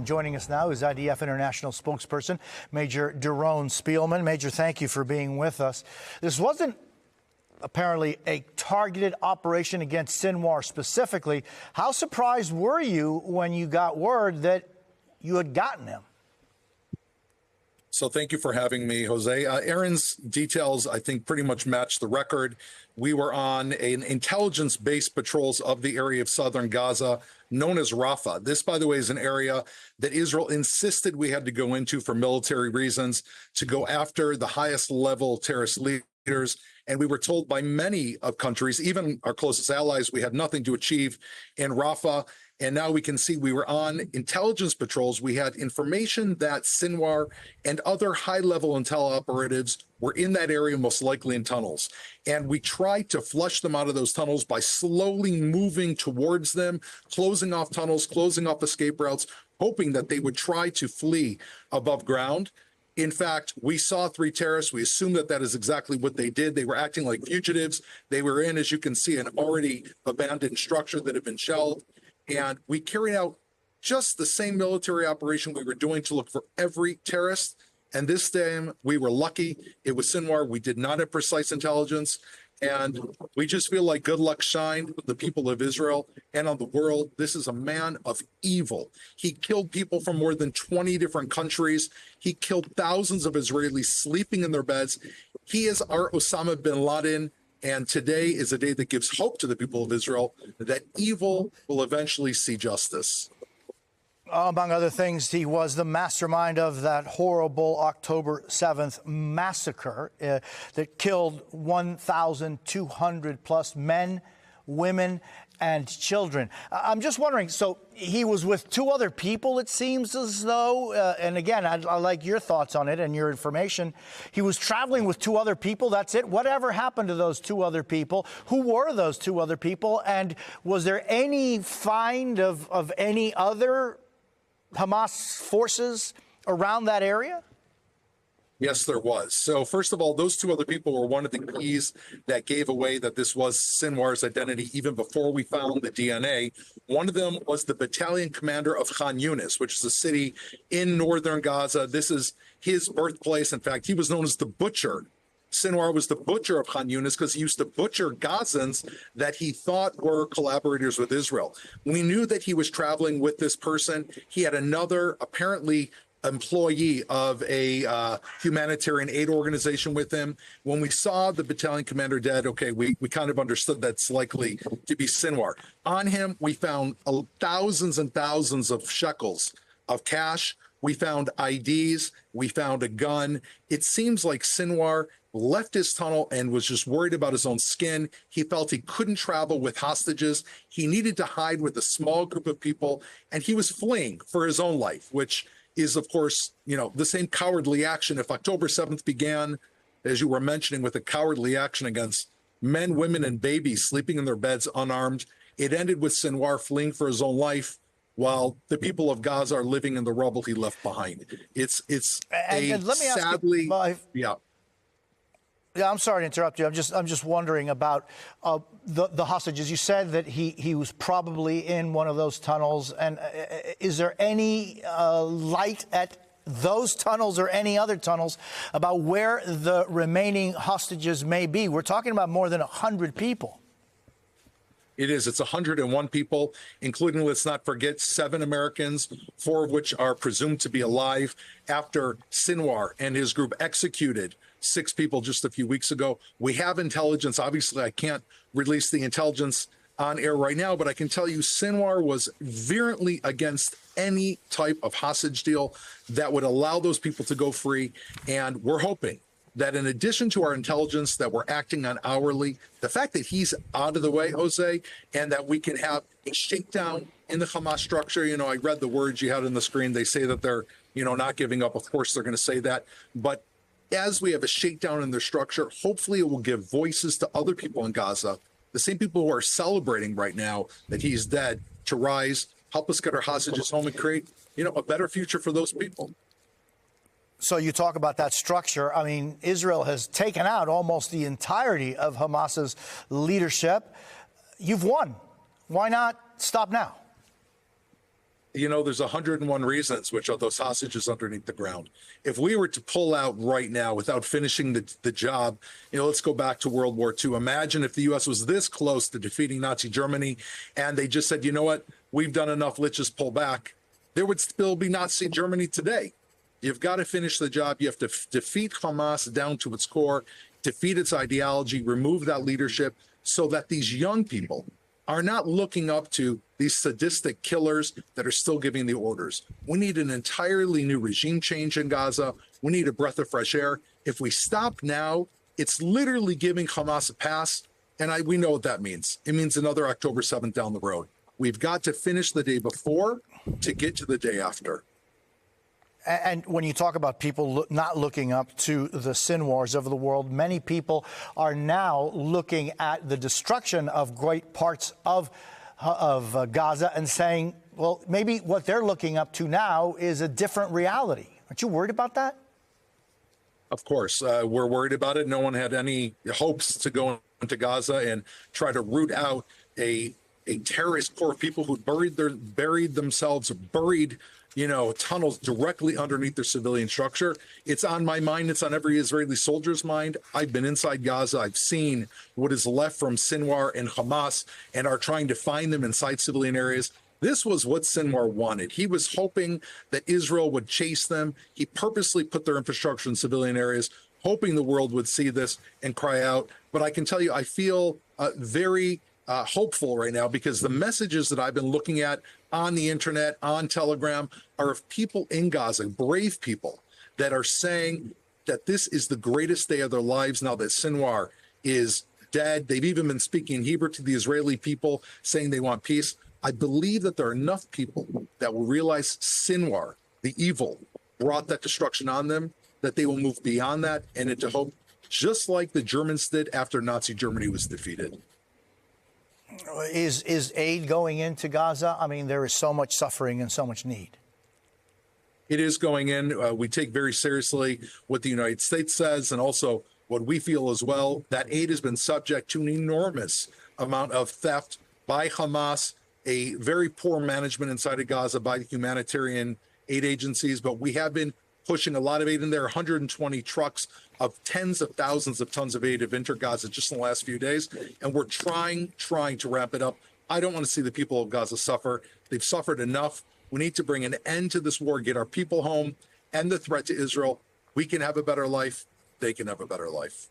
Joining us now is IDF International spokesperson, Major Doron Spielman. Major, thank you for being with us. This wasn't apparently a targeted operation against Sinwar specifically. How surprised were you when you got word that you had gotten him? So thank you for having me, Jose. Aaron's details, I think, pretty much match the record. We were on an intelligence-based patrols of the area of southern Gaza known as Rafah. This, by the way, is an area that Israel insisted we had to go into for military reasons, to go after the highest level terrorist leaders. And we were told by many of countries, even our closest allies, we had nothing to achieve in Rafah. And now we can see we were on intelligence patrols. We had information that Sinwar and other high-level intel operatives were in that area, most likely in tunnels. And we tried to flush them out of those tunnels by slowly moving towards them, closing off tunnels, closing off escape routes, hoping that they would try to flee above ground. In fact, we saw 3 terrorists. We assume that that is exactly what they did. They were acting like fugitives. They were in, as you can see, an already abandoned structure that had been shelled. And we carried out just the same military operation we were doing to look for every terrorist. And this time we were lucky. It was Sinwar. We did not have precise intelligence. And we just feel like good luck shined on the people of Israel and on the world. This is a man of evil. He killed people from more than 20 different countries. He killed thousands of Israelis sleeping in their beds. He is our Osama bin Laden. And today is a day that gives hope to the people of Israel that evil will eventually see justice. Among other things, he was the mastermind of that horrible October 7th massacre that killed 1,200 plus men, women, and children. I'm just wondering, so he was with 2 other people, it seems as though, and again, I'd like your thoughts on it and your information. He was traveling with 2 other people, that's it? Whatever happened to those 2 other people? Who were those 2 other people? And was there any find of any other Hamas forces around that area? Yes, there was. So first of all, those 2 other people were one of the keys that gave away that this was Sinwar's identity even before we found the DNA. One of them was the battalion commander of Khan Yunis, which is a city in northern Gaza. This is his birthplace. In fact, he was known as the Butcher. Sinwar was the butcher of Khan Yunis because he used to butcher Gazans that he thought were collaborators with Israel. We knew that he was traveling with this person. He had another, apparently, employee of a humanitarian aid organization with him. When we saw the battalion commander dead, okay, we kind of understood that's likely to be Sinwar. On him, we found thousands and thousands of shekels of cash. We found IDs. We found a gun. It seems like Sinwar left his tunnel and was just worried about his own skin. He felt he couldn't travel with hostages. He needed to hide with a small group of people, and he was fleeing for his own life, which is, of course, the same cowardly action. If October 7th began, as you were mentioning, with a cowardly action against men, women, and babies sleeping in their beds unarmed, it ended with Sinwar fleeing for his own life while the people of Gaza are living in the rubble he left behind. It's and let me ask you, yeah. Yeah, I'm sorry to interrupt you. I'm just wondering about the hostages. You said that he was probably in one of those tunnels. And is there any light at those tunnels or any other tunnels about where the remaining hostages may be? We're talking about more than 100 people. It is. It's 101 people, including, let's not forget, 7 Americans, 4 of which are presumed to be alive after Sinwar and his group executed 6 people just a few weeks ago. We have intelligence. Obviously, I can't release the intelligence on air right now, but I can tell you Sinwar was virulently against any type of hostage deal that would allow those people to go free. And we're hoping that in addition to our intelligence that we're acting on hourly, the fact that he's out of the way, Jose, and that we can have a shakedown in the Hamas structure. I read the words you had on the screen. They say that they're, not giving up. Of course, they're going to say that. But as we have a shakedown in their structure, hopefully it will give voices to other people in Gaza, the same people who are celebrating right now that he's dead, to rise, help us get our hostages home and create, a better future for those people. So you talk about that structure. I mean, Israel has taken out almost the entirety of Hamas's leadership. You've won. Why not stop now? you know, there's 101 reasons, which are those hostages underneath the ground. If we were to pull out right now without finishing the job, you know, let's go back to World War II. Imagine if the U.S. was this close to defeating Nazi Germany and they just said, you know what, we've done enough, let's just pull back. There would still be Nazi Germany today. You've got to finish the job. You have to defeat Hamas down to its core, defeat its ideology, remove that leadership so that these young people are not looking up to these sadistic killers that are still giving the orders. We need an entirely new regime change in Gaza. We need a breath of fresh air. If we stop now, it's literally giving Hamas a pass. And we know what that means. It means another October 7th down the road. We've got to finish the day before to get to the day after. And when you talk about people not looking up to the Sinwars of the world, many people are now looking at the destruction of great parts of Gaza and saying, well, maybe what they're looking up to now is a different reality. Aren't you worried about that? Of course, we're worried about it. No one had any hopes to go into Gaza and try to root out a terrorist core of people who buried themselves, buried, you know, tunnels directly underneath their civilian structure. It's on my mind. It's on every Israeli soldier's mind. I've been inside Gaza. I've seen what is left from Sinwar and Hamas and are trying to find them inside civilian areas. This was what Sinwar wanted. He was hoping that Israel would chase them. He purposely put their infrastructure in civilian areas, hoping the world would see this and cry out. But I can tell you, I feel very hopeful right now because the messages that I've been looking at on the internet, on Telegram, are of people in Gaza, brave people that are saying that this is the greatest day of their lives now that Sinwar is dead. They've even been speaking Hebrew to the Israeli people, saying they want peace. I believe that there are enough people that will realize Sinwar, the evil, brought that destruction on them, that they will move beyond that and into hope, just like the Germans did after Nazi Germany was defeated. Is aid going into Gaza? I mean, there is so much suffering and so much need. It is going in. We take very seriously what the United States says and also what we feel as well. That aid has been subject to an enormous amount of theft by Hamas, a very poor management inside of Gaza by the humanitarian aid agencies. But we have been pushing a lot of aid in there. 120 trucks of tens of thousands of tons of aid have entered Gaza just in the last few days. And we're trying to wrap it up. I don't want to see the people of Gaza suffer. They've suffered enough. We need to bring an end to this war, get our people home, end the threat to Israel. We can have a better life. They can have a better life.